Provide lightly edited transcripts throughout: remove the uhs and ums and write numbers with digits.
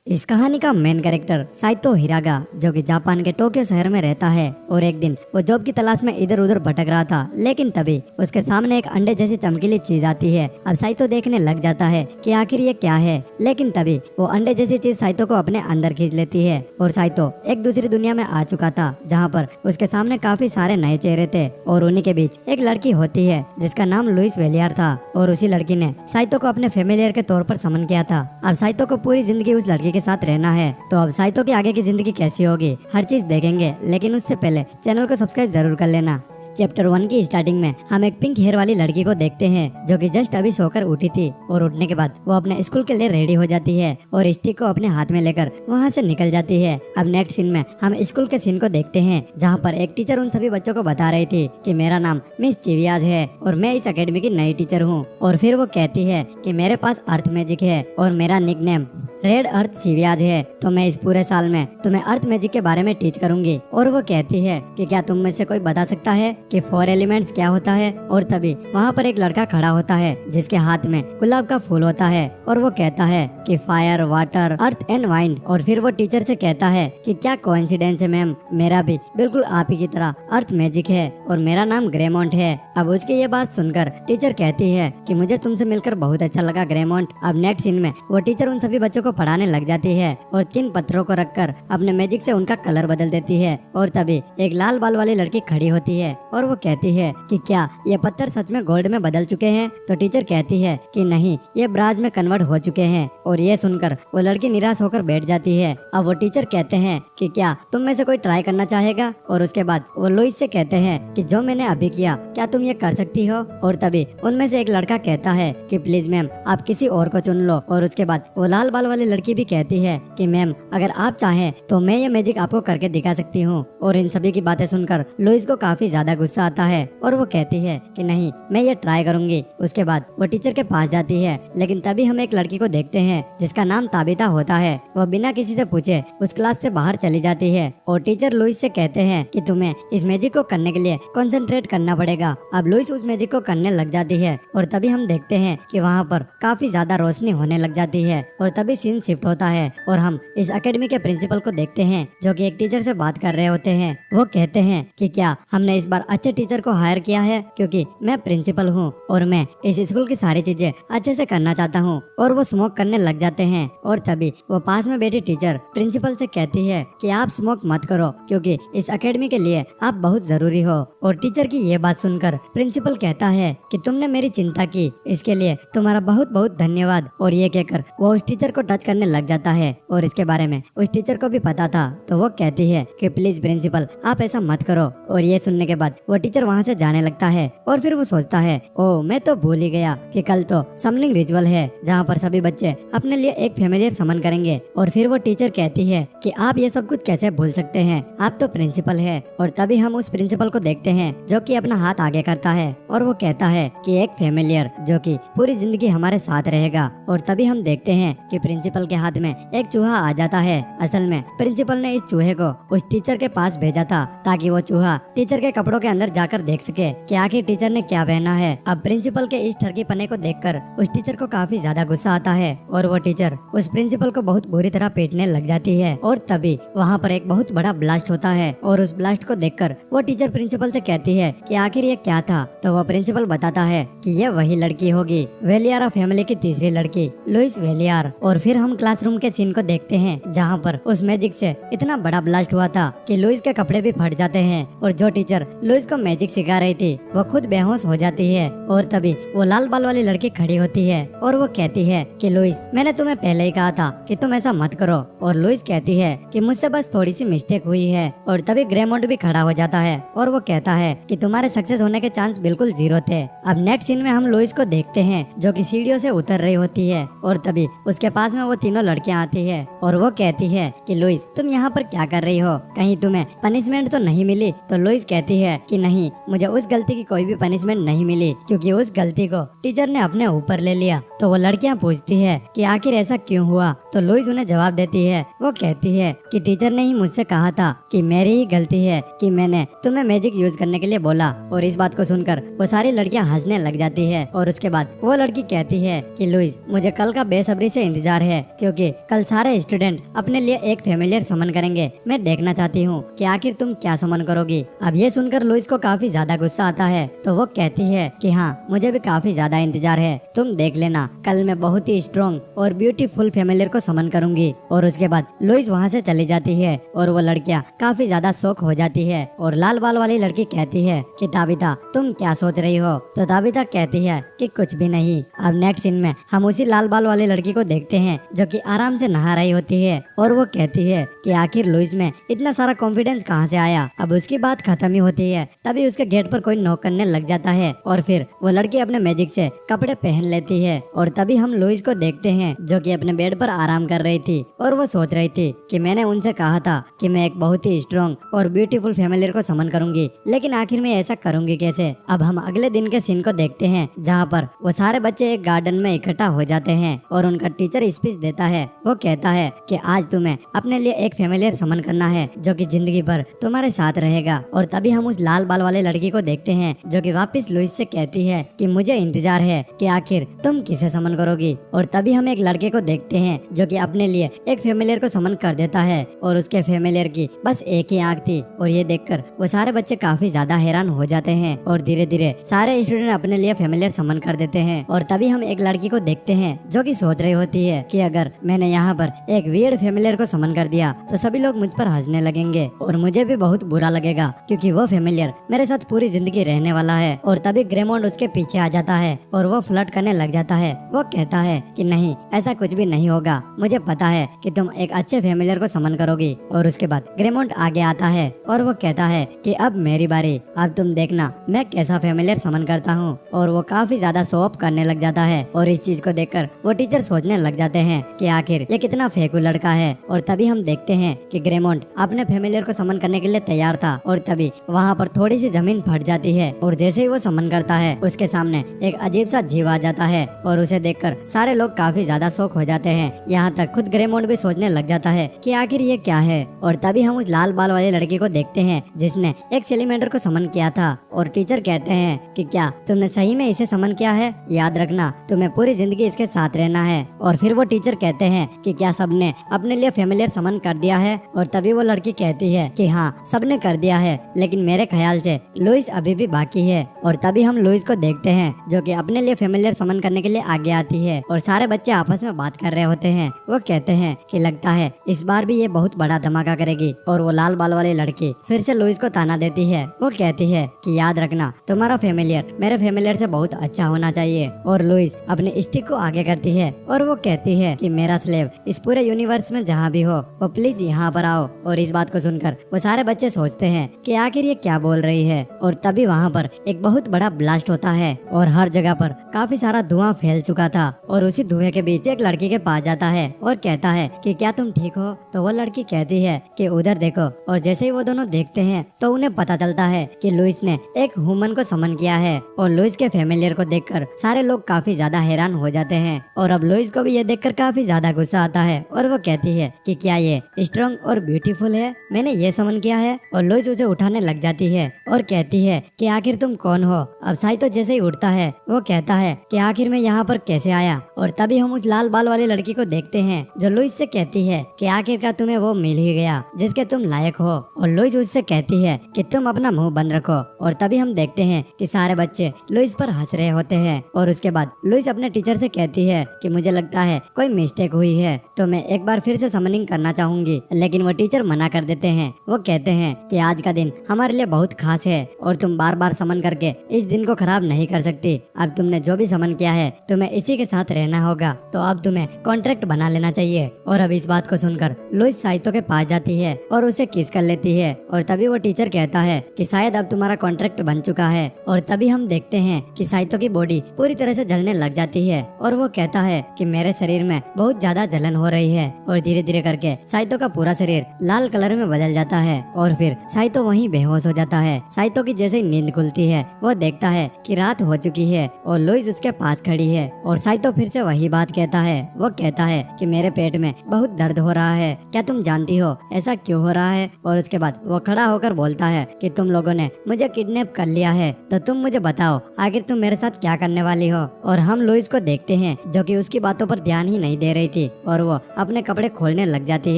इस कहानी का मेन कैरेक्टर साइतो हिरागा जो कि जापान के टोक्यो शहर में रहता है और एक दिन वो जॉब की तलाश में इधर उधर भटक रहा था, लेकिन तभी उसके सामने एक अंडे जैसी चमकीली चीज आती है। अब साइतो देखने लग जाता है कि आखिर ये क्या है, लेकिन तभी वो अंडे जैसी चीज साइतो को अपने अंदर खींच लेती है और साइतो एक दूसरी दुनिया में आ चुका था जहाँ पर उसके सामने काफी सारे नए चेहरे थे और उन्हीं के बीच एक लड़की होती है जिसका नाम लुइस वेलियर था और उसी लड़की ने साइतो को अपने फेमिलियर के तौर पर समन किया था। अब साइतो को पूरी जिंदगी उस लड़की के साथ रहना है, तो अब साइतो की आगे की जिंदगी कैसी होगी हर चीज देखेंगे, लेकिन उससे पहले चैनल को सब्सक्राइब जरूर कर लेना। चैप्टर 1 की स्टार्टिंग में हम एक पिंक हेयर वाली लड़की को देखते हैं जो कि जस्ट अभी सोकर उठी थी और उठने के बाद वो अपने स्कूल के लिए रेडी हो जाती है और स्टिक को अपने हाथ में लेकर वहाँ से निकल जाती है। अब नेक्स्ट सीन में हम स्कूल के सीन को देखते हैं जहाँ पर एक टीचर उन सभी बच्चों को बता रही थी कि मेरा नाम मिस चिवियाज है और मैं इस अकेडमी की नई टीचर हूँ। और फिर वो कहती है कि मेरे पास अर्थ मैजिक है और मेरा निकनेम रेड अर्थ चिवियाज है, तो मैं इस पूरे साल में तुम्हें अर्थ मैजिक के बारे में टीच करूंगी। और वो कहती है कि क्या तुम में से कोई बता सकता है कि 4 एलिमेंट्स क्या होता है। और तभी वहाँ पर एक लड़का खड़ा होता है जिसके हाथ में गुलाब का फूल होता है और वो कहता है कि fire, water, earth and wind. और फिर वो टीचर से कहता है कि क्या कोइंसिडेंस है मैम, मेरा भी बिल्कुल आप ही की तरह अर्थ मैजिक है और मेरा नाम ग्रेमोंट है। अब उसकी ये बात सुनकर टीचर कहती है कि मुझे तुमसे मिलकर बहुत अच्छा लगा ग्रेमोंट। अब नेक्स्ट सीन में वो टीचर उन सभी बच्चों को पढ़ाने लग जाती है और 3 पत्थरों को रखकर अपने मैजिक से उनका कलर बदल देती है। और तभी एक लाल बाल वाली लड़की खड़ी होती है और वो कहती है कि क्या ये पत्थर सच में गोल्ड में बदल चुके हैं। तो टीचर कहती है कि नहीं, ये ब्राज में कन्वर्ट हो चुके हैं। और ये सुनकर वो लड़की निराश होकर बैठ जाती है। अब वो टीचर कहते हैं कि क्या तुम में से कोई ट्राई करना चाहेगा। और उसके बाद वो लुइस से कहते हैं कि जो मैंने अभी किया क्या तुम ये कर सकती हो। और तभी उनमें से एक लड़का कहता है कि प्लीज मैम आप किसी और को चुन लो। और उसके बाद वो लाल बाल वाली लड़की भी कहती है कि मैम अगर आप चाहें तो मैं ये मैजिक आपको करके दिखा सकती हूँ। और इन सभी की बातें सुनकर लुइस को काफी ज्यादा गुस्सा आता है और वो कहती है कि नहीं, मैं ये ट्राई करूंगी। उसके बाद वो टीचर के पास जाती है, लेकिन तभी हम एक लड़की को देखते हैं जिसका नाम ताबिता होता है। वो बिना किसी से पूछे उस क्लास से बाहर चली जाती है और टीचर लुइस से कहते हैं कि तुम्हें इस मैजिक को करने के लिए कंसंट्रेट करना पड़ेगा। अब लुइस उस मैजिक को करने लग जाती है और तभी हम देखते हैं कि वहाँ पर काफी ज्यादा रोशनी होने लग जाती है। और तभी सीन शिफ्ट होता है और हम इस एकेडमी के प्रिंसिपल को देखते हैं जो कि एक टीचर से बात कर रहे होते हैं। वो कहते हैं कि क्या हमने इस बार अच्छे टीचर को हायर किया है, क्योंकि मैं प्रिंसिपल हूँ और मैं इस स्कूल की सारी चीजें अच्छे से करना चाहता हूँ। और वो स्मोक करने लग जाते हैं और तभी वो पास में बैठी टीचर प्रिंसिपल से कहती है कि आप स्मोक मत करो क्योंकि इस एकेडमी के लिए आप बहुत जरूरी हो। और टीचर की ये बात सुनकर प्रिंसिपल कहता है कि तुमने मेरी चिंता की, इसके लिए तुम्हारा बहुत बहुत धन्यवाद। और ये कहकर वो उस टीचर को टच करने लग जाता है और इसके बारे में उस टीचर को भी पता था, तो वो कहती है कि प्लीज प्रिंसिपल आप ऐसा मत करो। और ये सुनने के बाद वो टीचर वहाँ से जाने लगता है और फिर वो सोचता है ओ मैं तो भूल ही गया कि कल तो समनिंग रिचुअल है जहाँ पर सभी बच्चे अपने लिए एक फेमिलियर समन करेंगे। और फिर वो टीचर कहती है कि आप ये सब कुछ कैसे भूल सकते हैं, आप तो प्रिंसिपल है। और तभी हम उस प्रिंसिपल को देखते हैं जो कि अपना हाथ आगे करता है और वो कहता है कि एक फेमिलियर जो कि पूरी जिंदगी हमारे साथ रहेगा। और तभी हम देखते हैं कि प्रिंसिपल के हाथ में एक चूहा आ जाता है। असल में प्रिंसिपल ने इस चूहे को उस टीचर के पास भेजा था ताकि वो चूहा टीचर के कपड़ों के अंदर जाकर देख सके कि आखिर टीचर ने क्या पहना है। अब प्रिंसिपल के इस ठरकी पने को देखकर उस टीचर को काफी ज्यादा गुस्सा आता है और वो टीचर उस प्रिंसिपल को बहुत बुरी तरह पीटने लग जाती है। और तभी वहाँ पर एक बहुत बड़ा ब्लास्ट होता है और उस ब्लास्ट को देखकर वो टीचर प्रिंसिपल से कहती है कि आखिर ये क्या था। तो वो प्रिंसिपल बताता है कि ये वही लड़की होगी, वेलियारा फैमिली की तीसरी लड़की लुइस वेलियर। और फिर हम क्लासरूम के सीन को देखते हैं जहाँ पर उस मैजिक से इतना बड़ा ब्लास्ट हुआ था कि लुइस के कपड़े भी फट जाते हैं और जो टीचर लुइस को मैजिक सिखा रही थी वो खुद बेहोश हो जाती है। और तभी वो लाल बाल वाली लड़की खड़ी होती है और वो कहती है कि लुइस मैंने तुम्हें पहले ही कहा था कि तुम ऐसा मत करो। और लुइस कहती है कि मुझसे बस थोड़ी सी मिस्टेक हुई है। और तभी ग्रेमोंट भी खड़ा हो जाता है और वो कहता है कि तुम्हारे सक्सेस होने के चांस बिल्कुल 0 थे। अब नेक्स्ट सीन में हम लुइस को देखते हैं जो कि सीढ़ियों से उतर रही होती है और तभी उसके पास में वो तीनों लड़कियां आती है और वो कहती है कि लुइस तुम यहाँ पर क्या कर रही हो, कहीं तुम्हें पनिशमेंट तो नहीं मिली। तो लुइस कहती है कि नहीं, मुझे उस गलती की कोई भी पनिशमेंट नहीं मिली क्योंकि उस गलती को टीचर ने अपने ऊपर ले लिया। तो वो लड़कियां पूछती है कि आखिर ऐसा क्यों हुआ। तो लुइस उन्हें जवाब देती है। वो कहती है कि टीचर ने ही मुझसे कहा था कि मेरी ही गलती है कि मैंने तुम्हें मैजिक यूज करने के लिए बोला। और इस बात को सुनकर वो सारी लड़कियां हंसने लग जाती है। और उसके बाद वो लड़की कहती है कि लुइस, मुझे कल का बेसब्री से इंतजार है, क्योंकि कल सारे स्टूडेंट अपने लिए एक फेमिलियर समन करेंगे। मैं देखना चाहती हूँ कि आखिर तुम क्या समन करोगी। अब ये सुनकर लुइस को काफी ज्यादा गुस्सा आता है, तो वो कहती है कि हाँ, मुझे भी काफी ज्यादा इंतजार है, तुम देख लेना, कल मैं बहुत ही स्ट्रॉन्ग और ब्यूटीफुल फेमिलियर को समन करूंगी। और उसके बाद लुइस वहाँ से चली जाती है और वो लड़कियाँ काफी ज्यादा शौक हो जाती है। और लाल बाल वाली लड़की कहती है कि ताबिता, तुम क्या सोच रही हो? तो ताबिता कहती है कि कुछ भी नहीं। अब नेक्स्ट सीन में हम उसी लाल बाल वाली लड़की को देखते हैं जो कि आराम से नहा रही होती है। और वो कहती है कि आखिर लुइस में इतना सारा कॉन्फिडेंस कहाँ से आया। अब उसकी बात खत्म ही होती है, तभी उसके गेट पर कोई नॉक करने लग जाता है और फिर वो लड़की अपने मैजिक से कपड़े पहन लेती है। और तभी हम लुइस को देखते हैं जो कि अपने बेड पर आराम कर रही थी और वो सोच रही थी कि मैंने उनसे कहा था कि मैं एक बहुत ही स्ट्रॉन्ग और ब्यूटीफुल फेमिलियर को समन करूंगी, लेकिन आखिर में ऐसा करूंगी कैसे। अब हम अगले दिन के सीन को देखते हैं जहाँ पर वो सारे बच्चे एक गार्डन में इकट्ठा हो जाते हैं और उनका टीचर स्पीच देता है। वो कहता है कि आज तुम्हें अपने लिए एक फेमिलियर समन करना है जो कि जिंदगी भर तुम्हारे साथ रहेगा। और तभी हम उस लाल बाल वाले लड़की को देखते हैं जो कि वापस लुइस से कहती है कि मुझे इंतजार है कि आखिर तुम किसे समन करोगी। और तभी हम एक लड़के को देखते हैं जो कि अपने लिए एक फेमिलियर को समन कर देता है और उसके फेमिलियर की बस एक ही आंख थी। और ये देखकर वो सारे बच्चे काफी ज्यादा हैरान हो जाते हैं और धीरे धीरे सारे स्टूडेंट अपने लिए फेमिलियर समन कर देते हैं। और तभी हम एक लड़की को देखते हैं जो कि सोच रही होती है कि अगर मैंने यहाँ पर एक वियर्ड फेमिलियर को समन कर दिया तो सभी लोग मुझ पर हंसने लगेंगे और मुझे भी बहुत बुरा लगेगा, क्योंकि वो फेमिलियर मेरे साथ पूरी जिंदगी रहने वाला है। और तभी ग्रेमोंड उसके पीछे आ जाता है और वो फ्लर्ट करने लग जाता है। वो कहता है कि नहीं, ऐसा कुछ भी नहीं होगा, मुझे पता है कि तुम एक अच्छे फेमिलियर को समन करोगी। और उसके बाद ग्रेमोंड आगे आता है और वो कहता है कि अब मेरी बारी, अब तुम देखना मैं कैसा फेमिलियर समन करता हूँ। और वो काफी ज्यादा शो ऑफ करने लग जाता है और इस चीज को देखकर वो टीचर सोचने लग जाते हैं कि आखिर ये कितना फेंकू लड़का है। और तभी हम देखते हैं कि ग्रेमोंड अपने फेमिलियर को समन करने के लिए तैयार था और तभी वहाँ पर थोड़ी सी जमीन फट जाती है और जैसे ही वो समन करता है उसके सामने एक अजीब सा जीव आ जाता है और उसे देखकर सारे लोग काफी ज्यादा शौक हो जाते हैं। यहाँ तक खुद ग्रेमोंड भी सोचने लग जाता है कि आखिर ये क्या है। और तभी हम उस लाल बाल वाली लड़की को देखते हैं जिसने एक सेलिमेंडर को समन किया था और टीचर कहते हैं कि क्या तुमने सही में इसे समन किया है? याद रखना, तुम्हें पूरी जिंदगी इसके साथ रहना है। और फिर वो टीचर कहते हैं कि क्या सबने अपने लिए फेमिलियर समन कर दिया है? और तभी वो लड़की कहती है कि हाँ, सबने कर दिया है, लेकिन मेरे ख्याल से लुइस अभी भी बाकी है। और तभी हम लुइस को देखते हैं जो कि अपने लिए फेमिलियर समन करने के लिए आगे आती है और सारे बच्चे आपस में बात कर रहे होते हैं। वो कहते हैं कि लगता है इस बार भी ये बहुत बड़ा धमाका करेगी। और वो लाल बाल वाली लड़की फिर से लुइस को ताना देती है। वो कहती है कि याद रखना, तुम्हारा फेमिलियर मेरे फेमिलियर से बहुत अच्छा होना चाहिए। और लुइस अपनी स्टिक को आगे करती है और वो कहती है कि मेरा स्लेव इस पूरे यूनिवर्स में जहाँ भी हो वो प्लीज यहाँ पर आओ। और इस बात को सुनकर वो सारे बच्चे सोचते हैं कि आखिर ये क्या बोल रही है। और तभी वहाँ पर एक बहुत बड़ा ब्लास्ट होता है और हर जगह पर काफी सारा धुआं फैल चुका था। और उसी धुएं के बीच एक लड़की के पास जाता है और कहता है कि क्या तुम ठीक हो? तो वो लड़की कहती है कि उधर देखो। और जैसे ही वो दोनों देखते हैं तो उन्हें पता चलता है कि लुइस ने एक ह्यूमन को समन किया है। और लुइस के फेमिलियर को देखकर सारे लोग काफी ज्यादा हैरान हो जाते हैं। और अब लुइस को भी ये देखकर काफी ज्यादा गुस्सा आता है और वो कहती है कि क्या ये स्ट्रॉन्ग और ब्यूटीफुल है? मैंने ये समन किया है। और लुइस उसे उठाने लग जाती है और कहती है कि आखिर तुम कौन हो? अब साइतो जैसे ही उठता है वो कहता है कि आखिर मैं यहाँ पर कैसे आया। और तभी हम उस लाल बाल वाली लड़की को देखते हैं जो लुइस से कहती है कि आखिरकार तुम्हें वो मिल ही गया जिसके तुम लायक हो। और लुइस उससे कहती है कि तुम अपना मुंह बंद रखो। और तभी हम देखते हैं कि सारे बच्चे लुइस पर हंस रहे होते हैं। और उसके बाद लुइस अपने टीचर से कहती है कि मुझे लगता है कोई मिस्टेक हुई है, तो मैं एक बार फिर से समनिंग करना चाहूंगी। लेकिन वो टीचर मना कर देते हैं। वो कहते हैं कि आज का दिन हमारे लिए बहुत खास है और तुम बार बार समन करके इस दिन को खराब नहीं कर सकती। अब तुमने जो भी समन किया है तुम्हें इसी के साथ रहना होगा, तो अब तुम्हें कॉन्ट्रैक्ट बना लेना चाहिए। और अब इस बात को सुनकर लुइस साइतो के पास जाती है और उसे किस कर लेती है। और तभी वो टीचर कहता है कि शायद अब तुम्हारा कॉन्ट्रैक्ट बन चुका है। और तभी हम देखते हैं कि साइतो की बॉडी पूरी तरह से जलने लग जाती है और वो कहता है कि मेरे शरीर में बहुत ज्यादा जलन हो रही है। और धीरे धीरे करके साइतो का पूरा शरीर लाल कलर में बदल जाता है और फिर साइतो वहीं बेहोश हो जाता है। साइतो की जैसे ही नींद खुलती है वो देखता है कि रात हो चुकी है और लुइस उसके पास खड़ी है। और साइतो फिर से वही बात कहता है। वो कहता है कि मेरे पेट में बहुत दर्द हो रहा है, क्या तुम जानती हो ऐसा क्यों हो रहा है? और उसके बाद वो खड़ा होकर बोलता है कि तुम लोगों ने मुझे किडनैप कर लिया है, तो तुम मुझे बताओ आखिर तुम मेरे साथ क्या करने वाली हो। और हम लुइस को देखते हैं जो कि उसकी बातों पर ध्यान ही नहीं दे रही थी और वो अपने कपड़े खोलने लग जाती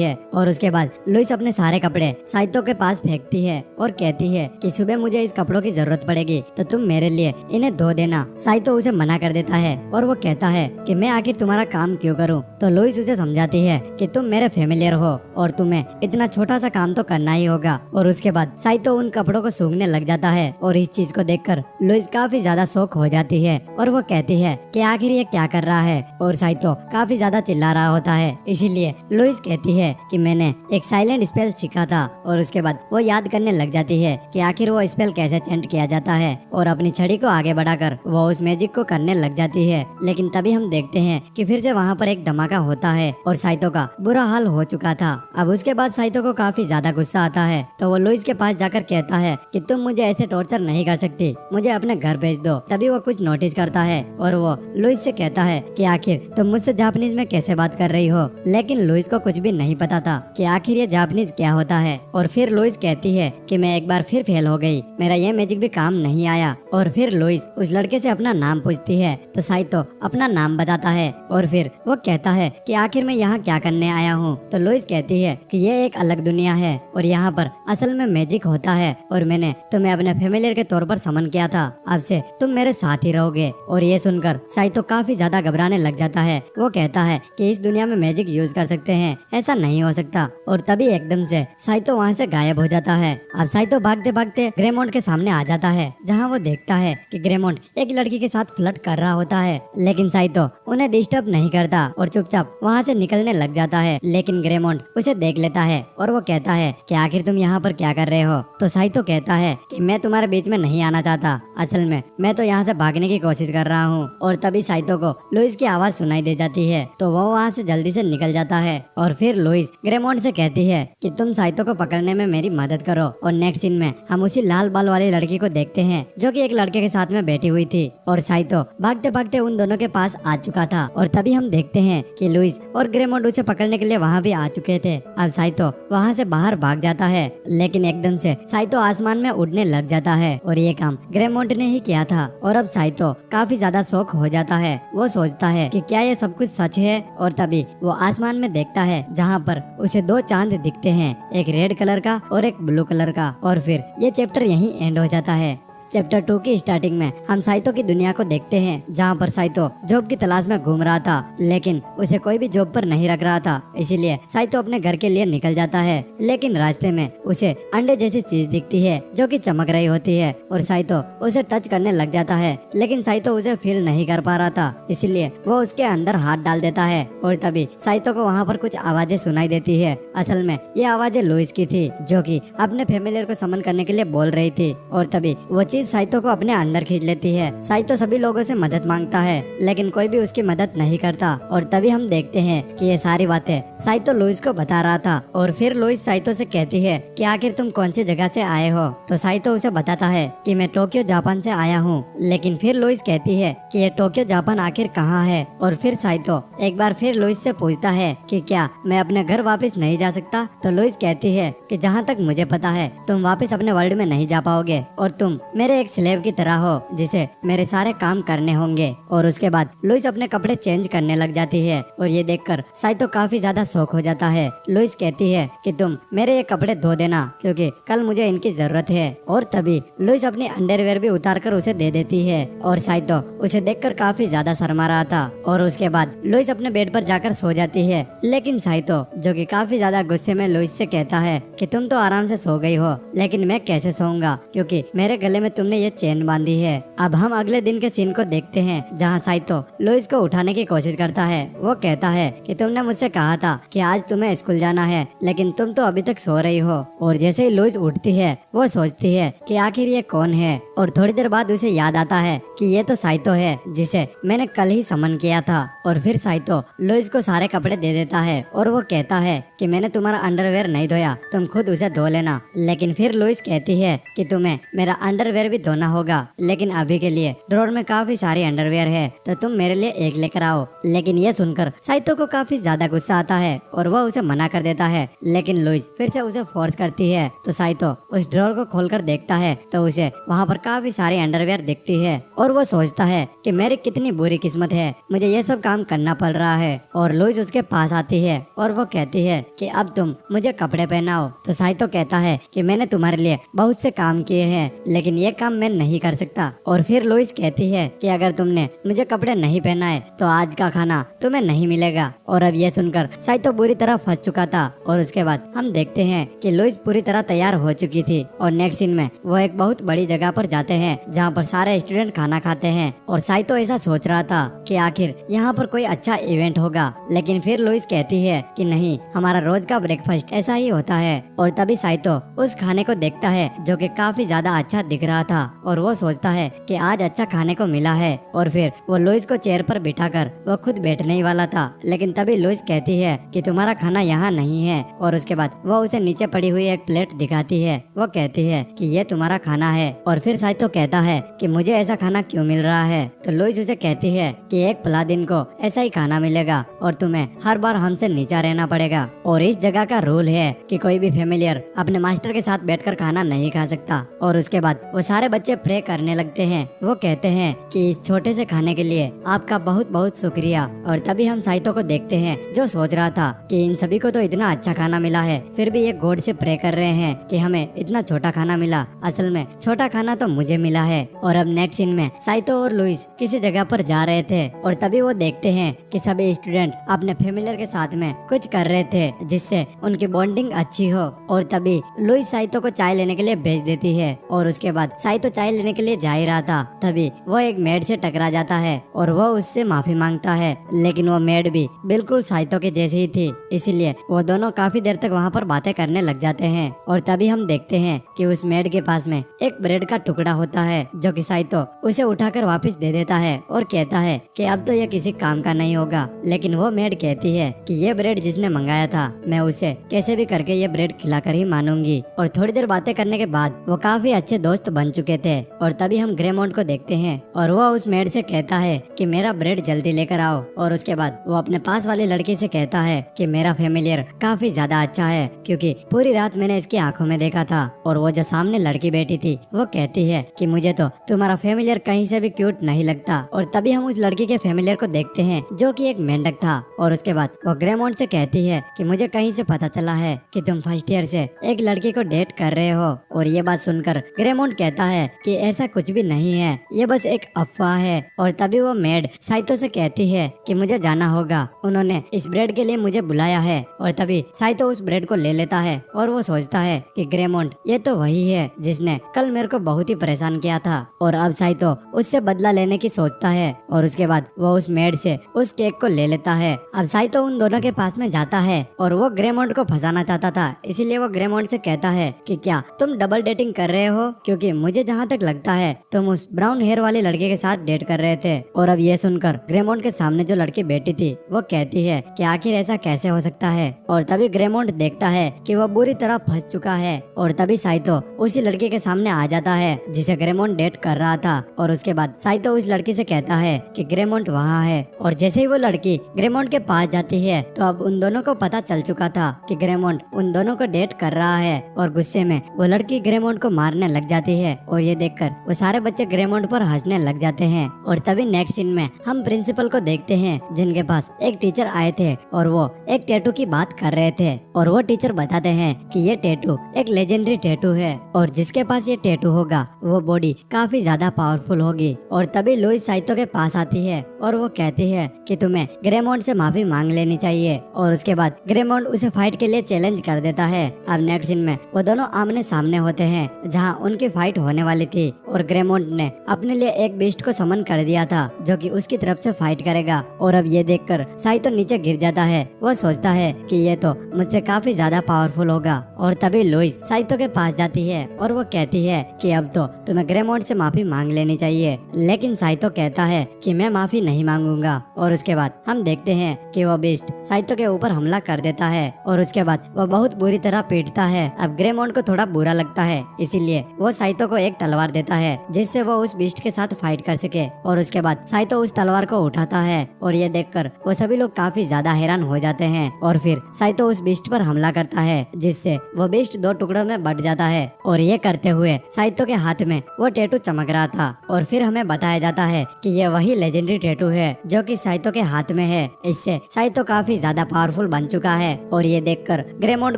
है। और उसके बाद लुइस अपने सारे कपड़े साइतो के पास फेंकती है और कहती है कि सुबह मुझे इस कपड़ों की जरूरत पड़ेगी तो तुम मेरे लिए इन्हें धो देना। साइतो उसे मना कर देता है और वो कहता है कि मैं आखिर तुम्हारा काम क्यों करूं। तो लुइस उसे समझाती है कि तुम मेरे फेमिलियर हो और तुम्हें इतना छोटा सा काम तो करना ही होगा। और उसके बाद साइतो उन कपड़ों को सूंघने लग जाता है और इस चीज को देखकर लुइस काफी ज्यादा शौक हो जाती है और वो कहती है कि आखिर ये क्या कर रहा है। और साइतो काफी ज्यादा चिल्ला रहा होता है, इसीलिए लुइस कहती है कि मैंने एक साइलेंट स्पेल सीखा था। और उसके बाद वो याद करने लग जाती है कि आखिर वो स्पेल कैसे चेंट किया जाता है और अपनी छड़ी को आगे बढ़ाकर वो उस मैजिक को करने लग जाती है। लेकिन तभी हम देखते हैं कि फिर से वहाँ पर एक धमाका होता है और साइतो का बुरा हाल हो चुका था। अब उसके बाद साइतो को काफी ज्यादा गुस्सा आता है तो वो लुइस के पास जाकर कहता है कि तुम मुझे ऐसे टॉर्चर नहीं कर सकती, मुझे अपने घर भेज दो। तभी वो कुछ नोटिस करता है और वो लुइस से कहता है कि आखिर तुम मुझसे जापानीज में कैसे बात कर रही हो। लेकिन लुइस को कुछ भी नहीं पता था कि आखिर ये जापानीज क्या होता है। और फिर लुइस कहती है कि मैं एक बार फिर फेल हो गई, मेरा ये मैजिक भी काम नहीं आया। और फिर लुइस उस लड़के से अपना नाम पूछती है तो साइतो अपना नाम बताता है और फिर वो कहता है कि आखिर मैं यहाँ क्या करने आया हूँ। तो लुइस कहती है कि ये एक अलग दुनिया है और यहाँ पर असल में मैजिक होता है और मैंने तुम्हें अपने फेमिलियर के तौर पर समन किया था, अब से तुम मेरे साथ ही रहोगे। और ये सुनकर साइतो काफी ज्यादा घबराने लग जाता है। वो कहता है कि इस दुनिया में मैजिक यूज कर सकते हैं, ऐसा नहीं हो सकता। और तभी एकदम से साइतो वहाँ से गायब हो जाता है। अब साइतो भागते भागते ग्रेमोंट के सामने आ जाता है जहाँ वो देखता है कि ग्रेमोंट एक लड़की के साथ फ्लर्ट कर रहा होता है। लेकिन साइतो उन्हें डिस्टर्ब नहीं करता और चुपचाप वहाँ से निकलने लग जाता है। लेकिन ग्रेमोंट उसे देख लेता है और वो कहता है कि आखिर तुम यहाँ पर क्या कर रहे हो। तो साइतो कहता है कि मैं तुम्हारे बीच में नहीं आना चाहता, असल में मैं तो यहाँ से भागने की कोशिश कर रहा हूँ। और तभी साइतो को लुइस की आवाज सुनाई दे जाती है तो वो वहाँ से जल्दी से निकल जाता है। और फिर लुइस ग्रेमोंट से कहती है कि तुम साइतो को पकड़ने में मेरी मदद करो। और नेक्स्ट सीन में हम उसी लाल बाल वाली लड़की को देखते हैं जो कि एक लड़के के साथ में बैठी हुई थी और साइतो भागते भागते उन दोनों के पास आ चुका था। और तभी हम देखते हैं कि लुइस और ग्रेमोंट उसे पकड़ने के लिए वहाँ भी आ चुके थे। अब साइतो वहाँ से बाहर भाग जाता है लेकिन एकदम से साइतो आसमान में उड़ने लग जाता है और ये काम ग्रेमोंट ने ही किया था। और अब साइतो काफी ज्यादा शौक हो जाता है, वो सोचता है कि क्या ये सब कुछ सच है। और तभी वो आसमान में देखता है जहाँ पर उसे दो चांद दिखते हैं, एक रेड कलर का और एक ब्लू कलर का। और फिर ये चैप्टर यहीं एंड हो जाता है। चैप्टर 2 की स्टार्टिंग में हम साइतो की दुनिया को देखते हैं जहाँ पर साइतो जॉब की तलाश में घूम रहा था लेकिन उसे कोई भी जॉब पर नहीं रख रहा था, इसीलिए साइतो अपने घर के लिए निकल जाता है। लेकिन रास्ते में उसे अंडे जैसी चीज दिखती है जो कि चमक रही होती है और साइतो उसे टच करने लग जाता है। लेकिन साइतो उसे फील नहीं कर पा रहा था, इसलिए वो उसके अंदर हाथ डाल देता है। और तभी साइतो को वहाँ पर कुछ आवाजें सुनाई देती है। असल में ये आवाजें लुइस की थी जो कि अपने फेमिलियर को समन करने के लिए बोल रही थी। और तभी वो चीज साइतो को अपने अंदर खींच लेती है। साइतो सभी लोगों से मदद मांगता है लेकिन कोई भी उसकी मदद नहीं करता। और तभी हम देखते हैं कि ये सारी बातें साइतो लुइस को बता रहा था। और फिर लुइस साइतो से कहती है कि आखिर तुम कौन सी जगह से आए हो। तो साइतो उसे बताता है कि मैं टोक्यो जापान से आया हूँ। लेकिन फिर लुइस कहती है कि ये टोक्यो जापान आखिर कहाँ है। और फिर साइतो एक बार फिर लुइस से पूछता है कि क्या मैं अपने घर वापस नहीं जा सकता। तो लुइस कहती है कि जहाँ तक मुझे पता है तुम वापस अपने वर्ल्ड में नहीं जा पाओगे और तुम मेरे एक स्लेव की तरह हो जिसे मेरे सारे काम करने होंगे। और उसके बाद लुइस अपने कपड़े चेंज करने लग जाती है और ये देखकर साइतो काफी ज्यादा शौक हो जाता है। लुइस कहती है कि तुम मेरे ये कपड़े धो देना क्योंकि कल मुझे इनकी जरूरत है। और तभी लुइस अपनी अंडरवेयर भी उतार कर उसे दे देती है और साइतो उसे देखकर काफी ज्यादा शर्मा रहा था। और उसके बाद लुइस अपने बेड पर जाकर सो जाती है। लेकिन साइतो जो कि काफी ज्यादा गुस्से में लुइस से कहता है कि तुम तो आराम से सो गई हो लेकिन मैं कैसे सोऊंगा क्योंकि मेरे गले में तुमने ये चेन बांधी है। अब हम अगले दिन के सीन को देखते हैं जहाँ साइतो लुइस को उठाने की कोशिश करता है। वो कहता है कि तुमने मुझसे कहा था कि आज तुम्हें स्कूल जाना है लेकिन तुम तो अभी तक सो रही हो। और जैसे ही लुइस उठती है वो सोचती है कि आखिर ये कौन है। और थोड़ी देर बाद उसे याद आता है कि कि ये तो साइतो है जिसे मैंने कल ही समन किया था। और फिर साइतो लुइस को सारे कपड़े दे देता है और वो कहता है कि मैंने तुम्हारा अंडरवेयर नहीं धोया, तुम खुद उसे धो लेना। लेकिन फिर लुइस कहती है कि तुम्हें मेरा अंडरवेयर भी धोना होगा, लेकिन अभी के लिए ड्रॉर में काफी सारी अंडरवेयर है तो तुम मेरे लिए एक लेकर आओ। लेकिन ये सुनकर साइतो को काफी ज्यादा गुस्सा आता है और वह उसे मना कर देता है, लेकिन लुइस फिर से उसे फोर्स करती है। तो साइतो उस ड्रॉर को खोलकर देखता है तो उसे वहाँ पर काफी सारी अंडरवेयर दिखती है और वो सोचता है कि मेरी कितनी बुरी किस्मत है, मुझे ये सब काम करना पड़ रहा है। और लुइस उसके पास आती है और वो कहती है कि अब तुम मुझे कपड़े पहनाओ। तो साइतो कहता है कि मैंने तुम्हारे लिए बहुत से काम किए हैं, लेकिन ये काम मैं नहीं कर सकता। और फिर लुइस कहती है कि अगर तुमने मुझे कपड़े नहीं पहनाए तो आज का खाना तुम्हें नहीं मिलेगा। और अब ये सुनकर साइतो बुरी तरह फंस चुका था। और उसके बाद हम देखते हैं कि लुइस पूरी तरह तैयार हो चुकी थी और नेक्स्ट सीन में वो एक बहुत बड़ी जगह पर जाते हैं जहाँ पर सारे स्टूडेंट खाना खाते हैं। और साइतो ऐसा सोच रहा था कि आखिर यहाँ पर कोई अच्छा इवेंट होगा, लेकिन फिर लुइस कहती है कि नहीं, हमारा रोज का ब्रेकफास्ट ऐसा ही होता है। और तभी साइतो उस खाने को देखता है जो कि काफी ज्यादा अच्छा दिख रहा था और वो सोचता है कि आज अच्छा खाने को मिला है। और फिर वो लुइस को चेयर पर बिठाकर वो खुद बैठने ही वाला था, लेकिन तभी लुइस कहती है कि तुम्हारा खाना यहाँ नहीं है। और उसके बाद वो उसे नीचे पड़ी हुई एक प्लेट दिखाती है। वो कहती है कि ये तुम्हारा खाना है। और फिर साइतो कहता है कि मुझे ऐसा खाना क्यों मिल रहा है। तो लुइस उसे कहती है कि एक पलादिन को ऐसा ही खाना मिलेगा और तुम्हें हर बार हमसे नीचा रहना पड़ेगा। और इस जगह का रूल है कि कोई भी फेमिलियर अपने मास्टर के साथ बैठकर खाना नहीं खा सकता। और उसके बाद वो सारे बच्चे प्रे करने लगते हैं। वो कहते हैं कि इस छोटे से खाने के लिए आपका बहुत बहुत शुक्रिया। और तभी हम साइतो को देखते हैं जो सोच रहा था कि इन सभी को तो इतना अच्छा खाना मिला है, फिर भी ये गॉड से प्रे कर रहे हैं कि हमें इतना छोटा खाना मिला। असल में छोटा खाना तो मुझे मिला है। और अब नेक्स्ट सीन में साइतो और लुइस किसी जगह पर जा रहे थे और तभी वो देखते हैं कि सभी स्टूडेंट अपने फेमिलियर के साथ में कुछ कर रहे थे जिससे उनकी बॉन्डिंग अच्छी हो। और तभी लुइस साइतो को चाय लेने के लिए भेज देती है और उसके बाद साइतो चाय लेने के लिए जा ही रहा था, तभी वो एक मेड से टकरा जाता है और वो उससे माफी मांगता है। लेकिन वो मेड भी बिल्कुल साइतो के जैसी ही थी, इसीलिए वो दोनों काफी देर तक वहाँ पर बातें करने लग जाते हैं। और तभी हम देखते हैं कि उस मेड के पास में एक ब्रेड का टुकड़ा होता है जो कि साइतो उसे उठाकर वापस दे देता है और कहता है कि अब तो ये किसी काम का नहीं होगा। लेकिन वो मेड कहती है कि ये ब्रेड जिसने मंगाया था मैं उसे कैसे भी करके ये ब्रेड खिलाकर ही मानूंगी। और थोड़ी देर बातें करने के बाद वो काफी अच्छे दोस्त बन चुके थे। और तभी हम ग्रेमोंड को देखते हैं और वो उस मेड से कहता है कि मेरा ब्रेड जल्दी लेकर आओ। और उसके बाद वो अपने पास वाली लड़की से कहता है कि मेरा फेमिलियर काफी ज्यादा अच्छा है, क्योंकि पूरी रात मैंने इसकी आंखों में देखा था। और वो जो सामने लड़की बैठी थी वो कहती है कि मुझे तो तुम्हारा फेमिलियर कहीं से भी क्यूट नहीं लगता। और तभी हम उस लड़की के फेमिलियर को देखते हैं जो कि एक मेंढक था। और उसके बाद वो ग्रेमोंड से कहती है कि मुझे कहीं से पता चला है कि तुम फर्स्ट ईयर से एक लड़की को डेट कर रहे हो। और ये बात सुनकर ग्रेमोंड कहता है कि ऐसा कुछ भी नहीं है, ये बस एक अफवाह है। और तभी वो मेड साइतो से कहती है कि मुझे जाना होगा, उन्होंने इस ब्रेड के लिए मुझे बुलाया है। और तभी साइतो उस ब्रेड को ले लेता है और वो सोचता है कि ग्रेमोंड ये तो वही है जिसने कल मेरे को बहुत ही परेशान किया था। और अब साइतो उससे बदला लेने की सोचता है और उसके बाद वो उस मेड से उस केक को ले लेता है। अब साइतो उन दोनों के पास में जाता है और वो ग्रेमोंड को फंसाना चाहता था, इसीलिए वो ग्रेमोंड से कहता है कि क्या तुम डबल डेटिंग कर रहे हो, क्योंकि मुझे जहाँ तक लगता है तुम उस ब्राउन हेयर वाले लड़के के साथ डेट कर रहे थे। और अब ये सुनकर ग्रेमोंड के सामने जो लड़की बैठी थी वो कहती है कि आखिर ऐसा कैसे हो सकता है। और तभी ग्रेमोंड देखता है कि वो बुरी तरह फंस चुका है। और तभी साइतो उसी लड़के के सामने आ जाता है जिसे ग्रेमोंड डेट कर रहा था। और उसके बाद साइतो उस लड़की से कहता है कि ग्रेमोंड वहाँ है। और जैसे ही वो लड़की ग्रेमोंड के पास जाती है तो अब उन दोनों को पता चल चुका था कि ग्रेमोंड उन दोनों को डेट कर रहा है। और गुस्से में वो लड़की ग्रेमोंड को मारने लग जाती है और ये देखकर वो सारे बच्चे ग्रेमोंड पर हंसने लग जाते हैं। और तभी नेक्स्ट सीन में हम प्रिंसिपल को देखते हैं जिनके पास एक टीचर आए थे और वो एक टैटू की बात कर रहे थे। और वो टीचर बताते हैं कि ये टैटू एक लेजेंडरी टैटू है और जिसके पास ये टैटू होगा वो बॉडी काफी ज्यादा पावरफुल होगी। और तभी लुइस साइतो के पास आती है और वो कहती है कि तुम्हें ग्रेमोंड से माफी मांग लेनी चाहिए। और उसके बाद ग्रेमोंड उसे फाइट के लिए चैलेंज कर देता है। अब नेक्स्ट सीन में वो दोनों आमने सामने होते हैं जहाँ उनकी फाइट होने वाली थी और ग्रेमोंड ने अपने लिए एक बीस्ट को समन कर दिया था जो कि उसकी तरफ से फाइट करेगा। और अब ये देखकर साइतो नीचे गिर जाता है। वो सोचता है कि ये तो मुझसे काफी ज्यादा पावरफुल होगा। और तभी लुइस साइतो के पास जाती है और वो कहती है कि अब तो तुम्हें ग्रेमोंड से माफी मांग लेनी चाहिए, लेकिन साइतो कहता है कि मैं माफी नहीं मांगूंगा। और उसके बाद हम देखते हैं कि वो बीस्ट साइतो के ऊपर हमला कर देता है और उसके बाद वो बहुत बुरी तरह पीटता है। अब ग्रेमोंड को थोड़ा बुरा लगता है, इसीलिए वो साइतो को एक तलवार देता है जिससे वो उस बीस्ट के साथ फाइट कर सके। और उसके बाद साइतो उस तलवार को उठाता है और ये देखकर वो सभी लोग काफी ज्यादा हैरान हो जाते हैं। और फिर साइतो उस बीस्ट पर हमला करता है जिससे वो बीस्ट दो टुकड़ों में बट जाता है। और ये करते हुए साइतो के हाथ में वो टैटू चमक रहा था और फिर हमें बताया जाता है कि ये वही लेजेंडरी टैटू है जो कि साइतो के हाथ में है। इससे साइतो काफी ज्यादा पावरफुल बन चुका है और ये देखकर ग्रेमोंड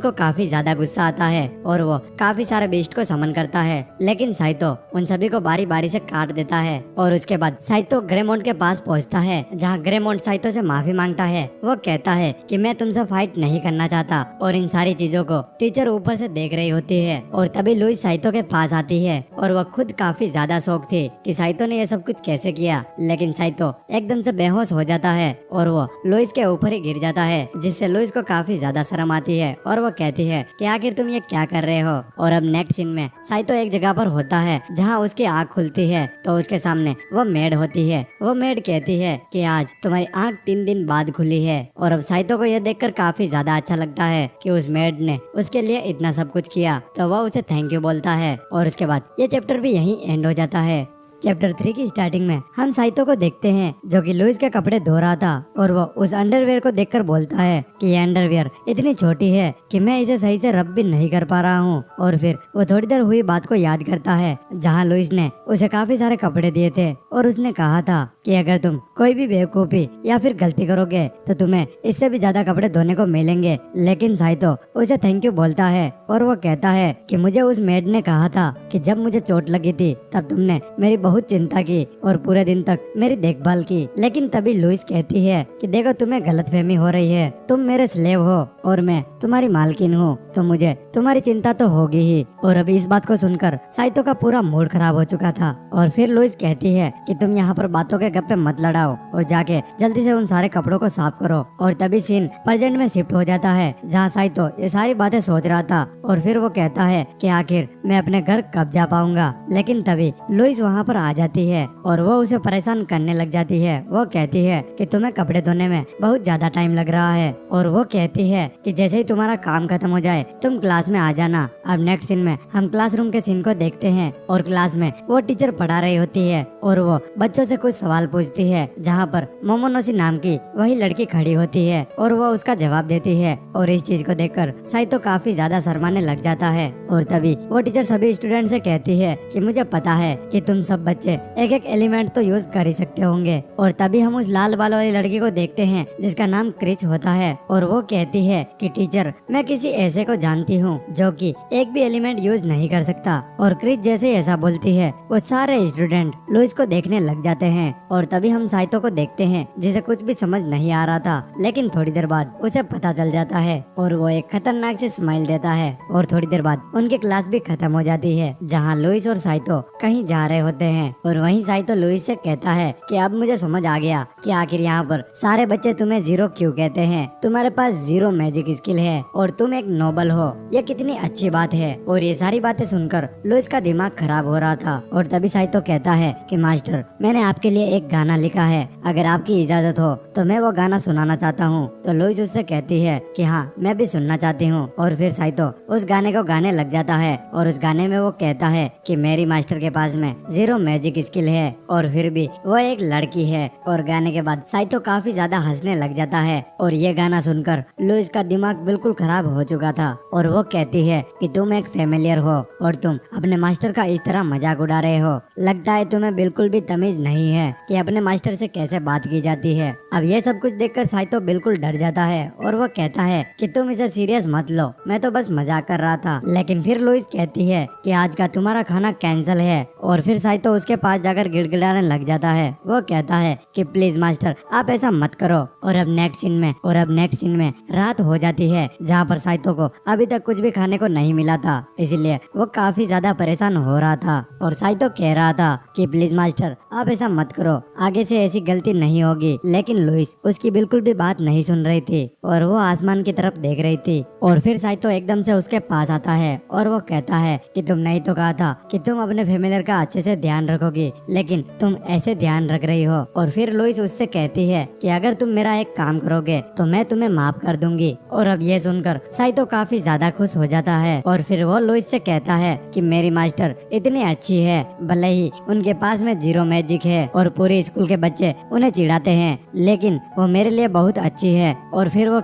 को काफी ज्यादा गुस्सा आता है और वो काफी सारे बीस्ट को समन करता है, लेकिन साइतो उन सभी को बारी बारी से काट देता है। और उसके बाद साइतो ग्रेमोंड के पास पहुंचता है जहां ग्रेमोंड साइतो से माफी मांगता है। वो कहता है कि मैं तुमसे फाइट नहीं करना चाहता। और इन सारी चीजों को टीचर ऊपर से देख रही होती है और तभी लुइस साइतो के पास आती है और वो खुद काफी ज्यादा शौक थी कि साइतो ने ये सब कुछ कैसे किया, लेकिन साइतो एकदम से बेहोश हो जाता है और वो लुइस के ऊपर ही गिर जाता है जिससे लुइस को काफी ज्यादा शर्म आती है और वो कहती है कि आखिर तुम ये क्या कर रहे हो। और अब नेक्स्ट सीन में साइतो एक जगह पर होता है जहाँ उसकी आँख खुलती है तो उसके सामने वो मेड होती है। वो मेड कहती है कि आज तुम्हारी आँख 3 दिन बाद खुली है। और अब साइतो को यह देखकर काफी ज्यादा अच्छा लगता है कि उस मेड ने उसके लिए इतना सब कुछ किया, तो वो उसे थैंक यू बोलता है। और उसके बाद ये चैप्टर भी यहीं एंड हो जाता है। चैप्टर 3 की स्टार्टिंग में हम साइतो को देखते हैं जो कि लुइस के कपड़े धो रहा था और वो उस अंडरवेयर को देखकर बोलता है कि ये अंडरवेयर इतनी छोटी है कि मैं इसे सही से रब भी नहीं कर पा रहा हूँ। और फिर वो थोड़ी देर हुई बात को याद करता है जहाँ लुइस ने उसे काफी सारे कपड़े दिए थे और उसने कहा था कि अगर तुम कोई भी बेवकूफी या फिर गलती करोगे तो तुम्हें इससे भी ज्यादा कपड़े धोने को मिलेंगे। लेकिन साइतो उसे थैंक यू बोलता है और वो कहता है कि मुझे उस मेड ने कहा था कि जब मुझे चोट लगी थी तब तुमने मेरी बहुत चिंता की और पूरे दिन तक मेरी देखभाल की। लेकिन तभी लुइस कहती है कि देखो तुम्हें गलतफहमी हो रही है, तुम मेरे स्लेव हो और मैं तुम्हारी मालकिन हूँ, तो मुझे तुम्हारी चिंता तो होगी ही। और अभी इस बात को सुनकर साइतो का पूरा मूड खराब हो चुका था और फिर लुइस कहती है कि तुम यहाँ पर बातों के गप्पे मत लड़ाओ और जाके जल्दी से उन सारे कपड़ों को साफ करो। और तभी सीन प्रेजेंट में शिफ्ट हो जाता है जहाँ साइतो ये सारी बातें सोच रहा था और फिर वो कहता है कि आखिर मैं अपने घर कब जा पाऊंगा। लेकिन तभी लुइस वहाँ पर आ जाती है और वो उसे परेशान करने लग जाती है। वो कहती है कि तुम्हें कपड़े धोने में बहुत ज्यादा टाइम लग रहा है और वो कहती है कि जैसे ही तुम्हारा काम खत्म हो जाए तुम क्लास में आ जाना। अब नेक्स्ट सीन में हम क्लासरूम के सीन को देखते हैं और क्लास में वो टीचर पढ़ा रही होती है और वो बच्चों से कुछ सवाल पूछती है जहाँ पर मोमोनोसी नाम की वही लड़की खड़ी होती है और वो उसका जवाब देती है। और इस चीज को देखकर साइतो काफी ज्यादा शर्माने लग जाता है। और तभी वो टीचर सभी स्टूडेंट से कहती है कि मुझे पता है कि तुम सब बच्चे एक एक एलिमेंट तो यूज कर ही सकते होंगे। और तभी हम उस लाल बाल वाली लड़की को देखते हैं जिसका नाम क्रिच होता है और वो कहती है कि टीचर मैं किसी ऐसे को जानती हूँ जो कि एक भी एलिमेंट यूज नहीं कर सकता। और क्रिच जैसे ऐसा बोलती है वो सारे स्टूडेंट लुइस को देखने लग जाते हैं। और तभी हम साइतो को देखते हैं जिसे कुछ भी समझ नहीं आ रहा था, लेकिन थोड़ी देर बाद उसे पता चल जाता है और वो एक खतरनाक सी स्माइल देता है। और थोड़ी देर बाद उनकी क्लास भी खत्म हो जाती है जहाँ लुइस और साइतो कहीं जा रहे होते हैं। और वहीं साइतो लुइस से कहता है कि अब मुझे समझ आ गया कि आखिर यहाँ पर सारे बच्चे तुम्हें जीरो क्यों कहते हैं। तुम्हारे पास जीरो मैजिक स्किल है और तुम एक नोबल हो, ये कितनी अच्छी बात है। और ये सारी बातें सुनकर लुइस का दिमाग खराब हो रहा था। और तभी साइतो कहता है कि मास्टर मैंने आपके लिए एक गाना लिखा है, अगर आपकी इजाजत हो तो मैं वो गाना सुनाना चाहता हूँ। तो लुइस उससे कहती है कि हाँ मैं भी सुनना चाहती हूँ। और फिर साइतो उस गाने को गाने लग जाता है और उस गाने में वो कहता है कि मेरी मास्टर के पास में जीरो मैजिक स्किल है और फिर भी वो एक लड़की है। और गाने के बाद साइतो काफी ज्यादा हंसने लग जाता है और ये गाना सुनकर लुइस का दिमाग बिल्कुल खराब हो चुका था। और वो कहती है कि तुम एक फेमिलियर हो और तुम अपने मास्टर का इस तरह मजाक उड़ा रहे हो, लगता है तुम्हें बिल्कुल भी तमीज नहीं है कि अपने मास्टर से कैसे बात की जाती है। अब ये सब कुछ देखकर साइतो बिल्कुल डर जाता है और वो कहता है कि तुम इसे सीरियस मत लो, मैं तो बस मजाक कर रहा था। लेकिन फिर लुइस कहती है कि आज का तुम्हारा खाना कैंसिल है। और फिर साइतो उसके पास जाकर गिड़गिड़ाने लग जाता है। वो कहता है कि प्लीज मास्टर आप ऐसा मत करो। और अब नेक्स्ट सीन में रात हो जाती है जहाँ पर साइतो को अभी तक कुछ भी खाने को नहीं मिला था, इसलिए वो काफी ज्यादा परेशान हो रहा था। और साइतो कह रहा था कि प्लीज मास्टर आप ऐसा मत करो, आगे से ऐसी गलती नहीं होगी। लेकिन लुइस उसकी बिल्कुल भी बात नहीं सुन रही थी और वो आसमान की तरफ देख रही थी। और फिर साइतो एकदम से उसके पास आता है और वो कहता है कि तुमने ही तो कहा था कि तुम अपने फैमिलियर का अच्छे से ध्यान रखोगी, लेकिन तुम ऐसे ध्यान रख रही हो। और फिर लुइस उससे कहती है कि अगर तुम मेरा एक काम करोगे तो मैं तुम्हें माफ कर दूंगी। और अब ये सुनकर साइतो काफी ज्यादा खुश हो जाता है और फिर वो लुइस से कहता है कि मेरी मास्टर इतनी अच्छी है, भले ही उनके पास में जीरो मैजिक है और पूरे स्कूल के बच्चे उन्हें चिढ़ाते हैं, लेकिन वो मेरे लिए बहुत अच्छी है। और फिर वो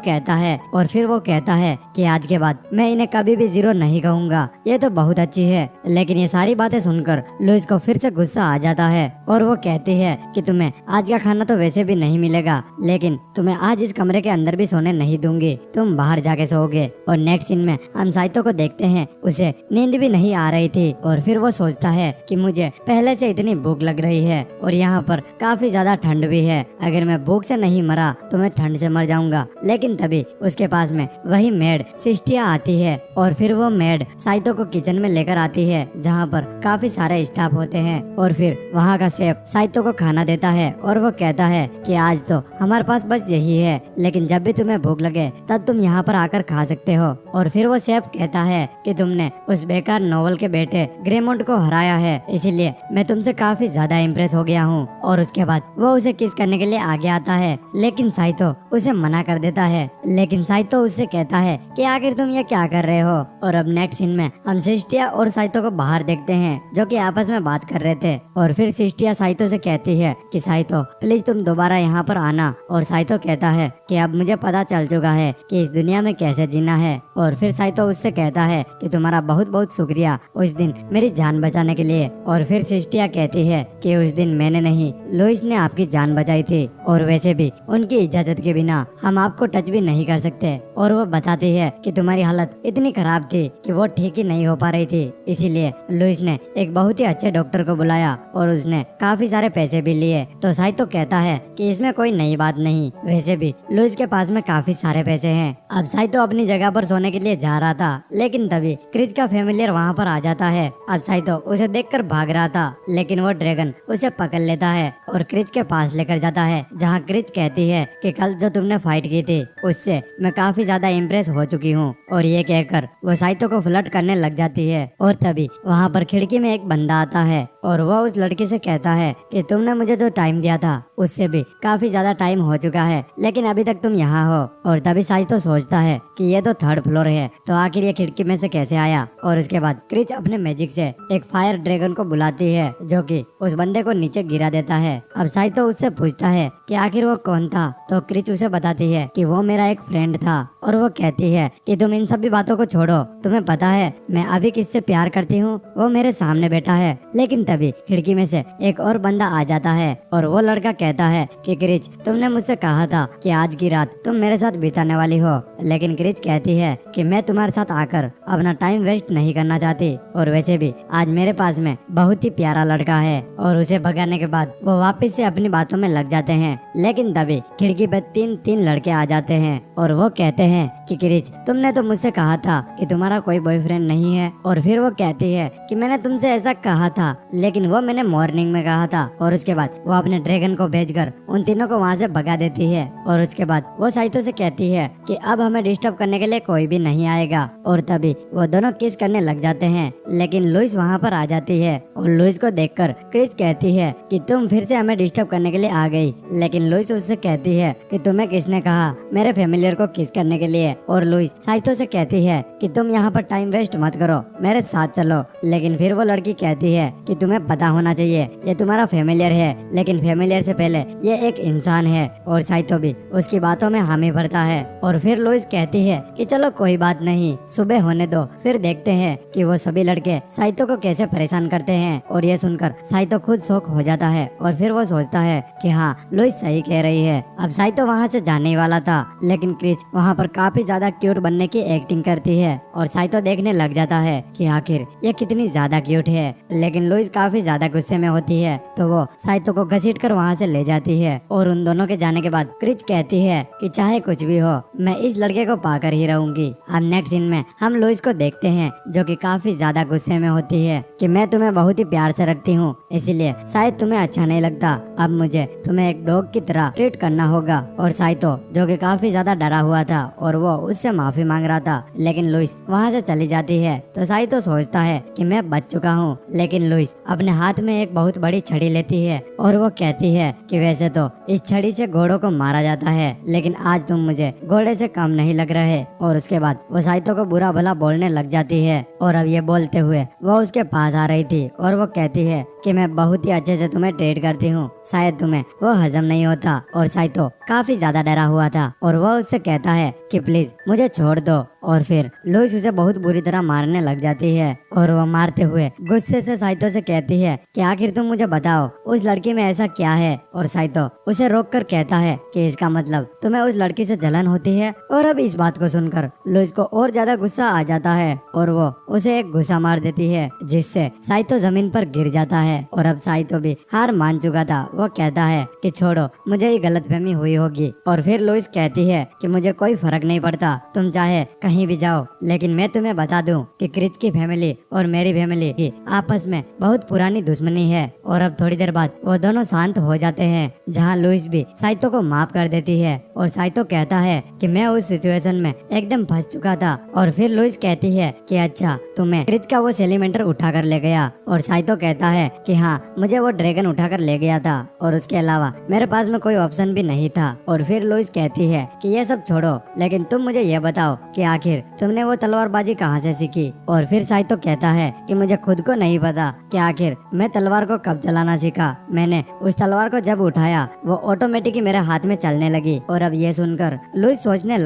कहता है कि आज के बाद मैं इन्हें कभी भी जीरो नहीं कहूँगा, ये तो बहुत अच्छी है। लेकिन ये सारी बातें सुनकर लुइस को फिर से गुस्सा आ जाता है और वो कहती है कि तुम्हें आज का खाना तो वैसे भी नहीं मिलेगा, लेकिन तुम्हें आज इस कमरे के अंदर भी सोने नहीं दूंगी, तुम बाहर जाके सोओगे। और नेक्स्ट सीन में हम साइतो को देखते हैं, उसे नींद भी नहीं आ रही थी और फिर वो सोचता है कि मुझे पहले से इतनी भूख लग रही है और यहाँ पर काफी ज्यादा ठंड भी है, अगर मैं भूख से नहीं मरा तो मैं ठंड से मर जाऊंगा। लेकिन तभी उसके पास में वही मेड सिस्टिया आती है और फिर वो मेड साइतो को किचन में लेकर आती है जहाँ पर काफी सारे स्टाफ होते हैं। और फिर वहाँ का शेफ साइतो को खाना देता है और वो कहता है कि आज तो हमारे पास बस यही है, लेकिन जब भी तुम्हें भूख लगे तब तुम यहाँ पर आकर खा सकते हो। और फिर वो शेफ कहता है कि तुमने उस बेकार नोवेल के बेटे ग्रेमोंड को हराया है, इसीलिए मैं तुमसे काफी ज्यादा इम्प्रेस हो गया हूँ। और उसके बाद वो उसे किस करने के लिए आगे आता है, लेकिन साइतो उसे मना कर देता है। लेकिन साइतो उससे कहता है कि आखिर तुम ये क्या कर रहे हो। और अब नेक्स्ट सीन में हम सिस्टिया और साइतो को बाहर देखते हैं जो कि आपस में बात कर रहे थे। और फिर सिस्टिया साइतो से कहती है कि साइतो प्लीज तुम दोबारा यहाँ पर आना। और साइतो कहता है कि अब मुझे पता चल चुका है कि इस दुनिया में कैसे जीना है। और फिर साइतो उससे कहता है कि तुम्हारा बहुत बहुत शुक्रिया उस दिन मेरी जान बचाने के लिए। और फिर सिस्टिया कहती है कि उस दिन मैंने नहीं, लुइस ने आपकी जान बचाई थी और वैसे भी उनकी इजाजत के बिना हम आपको टच भी नहीं कर सकते। और वो बताती है कि तुम्हारी हालत इतनी खराब थी कि वो ठीक ही नहीं हो पा रही थी, इसीलिए लुइस ने एक बहुत ही अच्छे डॉक्टर को बुलाया और उसने काफी सारे पैसे भी लिए। तो साइतो कहता है कि इसमें कोई नई बात नहीं, वैसे भी लुइस के पास में काफी सारे पैसे हैं। अब साइतो अपनी जगह पर सोने के लिए जा रहा था, लेकिन तभी क्रिच का फैमिलियर वहाँ पर आ जाता है। अब साइतो उसे देखकर भाग रहा था, लेकिन वो ड्रैगन उसे पकड़ लेता है और क्रिच के पास लेकर जाता है, जहाँ क्रिच कहती है कि कल जो तुमने फाइट की थी उससे मैं काफी ज्यादा इम्प्रेस हो चुकी हूँ। और ये कहकर वो साइतो को फ्लर्ट करने लग जाती है। और तभी वहाँ पर खिड़की में एक बंदा आता है और वो उस लड़की से कहता है कि तुमने मुझे जो टाइम दिया था उससे भी काफी ज्यादा टाइम हो चुका है, लेकिन अभी तक तुम यहाँ हो। और तभी साइतो सोचता है कि ये तो थर्ड फ्लोर है, तो आखिर ये खिड़की में से कैसे आया। और उसके बाद क्रिच अपने मैजिक से एक फायर ड्रैगन को बुलाती है जो कि उस बंदे को नीचे गिरा देता है। अब साइतो उससे पूछता है कि आखिर वो कौन था, तो क्रिच उसे बताती है कि वो मेरा एक फ्रेंड था। और वो कहती है कि तुम इन सभी बातों को छोड़ो, तुम्हें पता है मैं अभी किससे प्यार करती हूँ, वो मेरे सामने बैठा है। लेकिन तभी खिड़की में से एक और बंदा आ जाता है और वो लड़का कहता है कि क्रिच तुमने मुझसे कहा था कि आज की रात तुम मेरे साथ बिताने वाली हो, लेकिन क्रिच कहती है कि मैं तुम्हारे साथ आकर अपना टाइम वेस्ट नहीं करना चाहती, और वैसे भी आज मेरे पास में बहुत ही प्यारा लड़का है। और उसे भगाने के बाद वो वापस से अपनी बातों में लग जाते हैं। लेकिन तभी खिड़की पे तीन लड़के आ जाते हैं और वो कहते हैं कि क्रिच तुमने तो मुझसे कहा था कि तुम्हारा कोई बॉयफ्रेंड नहीं है। और फिर वो कहती है कि मैंने तुमसे ऐसा कहा था, लेकिन वो मैंने मॉर्निंग में कहा था। और उसके बाद वो अपने ड्रैगन को भेजकर उन तीनों को वहाँ से भगा देती है। और उसके बाद वो साइतो से कहती है कि अब हमें डिस्टर्ब करने के लिए कोई भी नहीं आएगा। और तभी वो दोनों किस करने लग जाते हैं, लेकिन लुइस वहाँ पर आ जाती है और लुइस को देखकर क्रिच कहती है कि तुम फिर से हमें डिस्टर्ब करने के लिए आ गई। लेकिन लुइस उससे कहती है कि तुम्हें किसने कहा मेरे फैमिलियर को किस करने के लिए। और लुइस साइतो से कहती है कि तुम यहाँ पर टाइम वेस्ट मत करो, मेरे साथ चलो। लेकिन फिर वो लड़की कहती है कि तुम्हें पता होना चाहिए ये तुम्हारा फैमिलियर है, लेकिन फैमिलियर से पहले ये एक इंसान है। और साइतो भी उसकी बातों में हामी भरता है। और फिर लुइस कहती है कि चलो कोई बात नहीं, सुबह होने दो, फिर देखते हैं कि वो सभी लड़के साइतो को कैसे परेशान करते हैं। और ये सुनकर साइतो खुद शौक हो जाता है और फिर वो सोचता है कि हाँ लुइस सही कह रही है। अब साइतो वहाँ से जाने वाला था, लेकिन क्रिच वहाँ पर काफी ज्यादा क्यूट बनने की एक्टिंग करती है और साइतो देखने लग जाता है कि आखिर ये कितनी ज्यादा क्यूट है। लेकिन लुइस काफी ज्यादा गुस्से में होती है तो वो साइतो को घसीट कर वहाँ से ले जाती है और उन दोनों के जाने के बाद क्रिच कहती है कि चाहे कुछ भी हो मैं इस लड़के को पाकर ही रहूंगी। अब नेक्स्ट सीन में हम लुइस को देखते हैं जो कि काफी ज्यादा गुस्से में होती है कि मैं तुम्हें बहुत ही प्यार से रखती हूँ, इसीलिए शायद तुम्हें अच्छा नहीं लगता। अब मुझे तुम्हें एक डॉग की तरह ट्रीट करना होगा। और साइतो जो कि काफी ज्यादा डरा हुआ था और वो उससे माफी मांग रहा था, लेकिन लुइस वहाँ से चली जाती है तो साइतो सोचता है कि मैं बच चुका हूँ। लेकिन लुइस अपने हाथ में एक बहुत बड़ी छड़ी लेती है और वो कहती है कि वैसे तो इस छड़ी से घोड़ों को मारा जाता है, लेकिन आज तुम मुझे घोड़े से कम नहीं लग रहे। और उसके बाद वो साइतो को बुरा भला बोलने लग जाती है और अब ये बोलते हुए वो उसके पास आ रही थी और वो कहती है कि मैं बहुत ही अच्छे से तुम्हें ट्रीट करती हूँ, शायद तुम्हें वो हजम नहीं होता। और साइतो काफी ज्यादा डरा हुआ था और वो उससे कहता है कि प्लीज मुझे छोड़ दो। और फिर लुइस उसे बहुत बुरी तरह मारने लग जाती है और वो मारते हुए गुस्से से साइतो से कहती है कि आखिर तुम मुझे बताओ उस लड़की में ऐसा क्या है। और साइतो उसे रोक कर कहता है कि इसका मतलब तुम्हें उस लड़की से जलन होती है। और अब इस बात को सुनकर लुइस को और ज्यादा गुस्सा आ जाता है और वो उसे एक घुसा मार देती है जिससे साइतो जमीन पर गिर जाता है। और अब साइतो भी हार मान चुका था, वो कहता है कि छोड़ो मुझे ही गलतफहमी हुई होगी। और फिर लुइस कहती है कि मुझे कोई फर्क नहीं पड़ता, तुम चाहे कहीं भी जाओ, लेकिन मैं तुम्हें बता दूं कि क्रिच की फैमिली और मेरी फैमिली की आपस में बहुत पुरानी दुश्मनी है। और अब थोड़ी देर बाद वो दोनों शांत हो जाते हैं जहाँ लुइस भी साइतो को माफ कर देती है और साइतो कहता है कि मैं उस सिचुएशन में एकदम फंस चुका था। और फिर लुइस कहती है कि अच्छा तुम्हें क्रिच का वो सेलिमेंटर उठा कर ले गया। और साइतो कहता है कि हाँ मुझे वो ड्रैगन उठा कर ले गया था और उसके अलावा मेरे पास में कोई ऑप्शन भी नहीं था। और फिर लुइस कहती है कि ये सब छोड़ो, लेकिन तुम मुझे ये बताओ कि आखिर तुमने वो तलवारबाजी कहाँ से सीखी। और फिर साइतो कहता है कि मुझे खुद को नहीं पता कि आखिर मैं तलवार को कब चलाना सीखा, मैंने उस तलवार को जब उठाया वो ऑटोमेटिक ही मेरे हाथ में चलने लगी। और अब ये सुनकर लुइस सोचने